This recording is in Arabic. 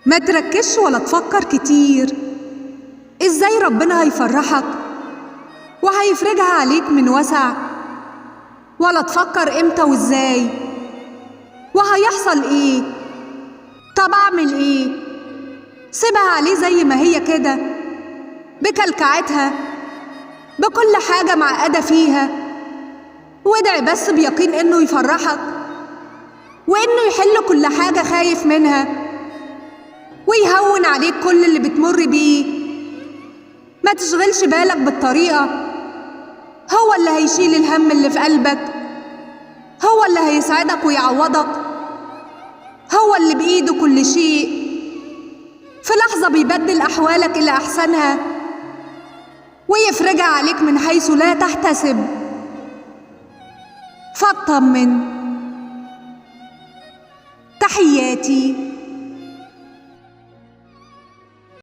ما تركزش ولا تفكر كتير ازاي ربنا هيفرحك وهيفرجها عليك من وسع، ولا تفكر امتى وازاي وهيحصل ايه. طب اعمل ايه؟ سيبها عليه زي ما هي كده، بكلكعتها، بكل حاجة معقدة فيها، وادعي بس بيقين انه يفرحك وانه يحل كل حاجة خايف منها ويهون عليك كل اللي بتمر بيه. ما تشغلش بالك بالطريقة، هو اللي هيشيل الهم اللي في قلبك، هو اللي هيسعدك ويعوضك، هو اللي بإيده كل شيء. في لحظة بيبدل أحوالك إلى أحسنها ويفرجها عليك من حيث لا تحتسب. فاطمن. تحياتي.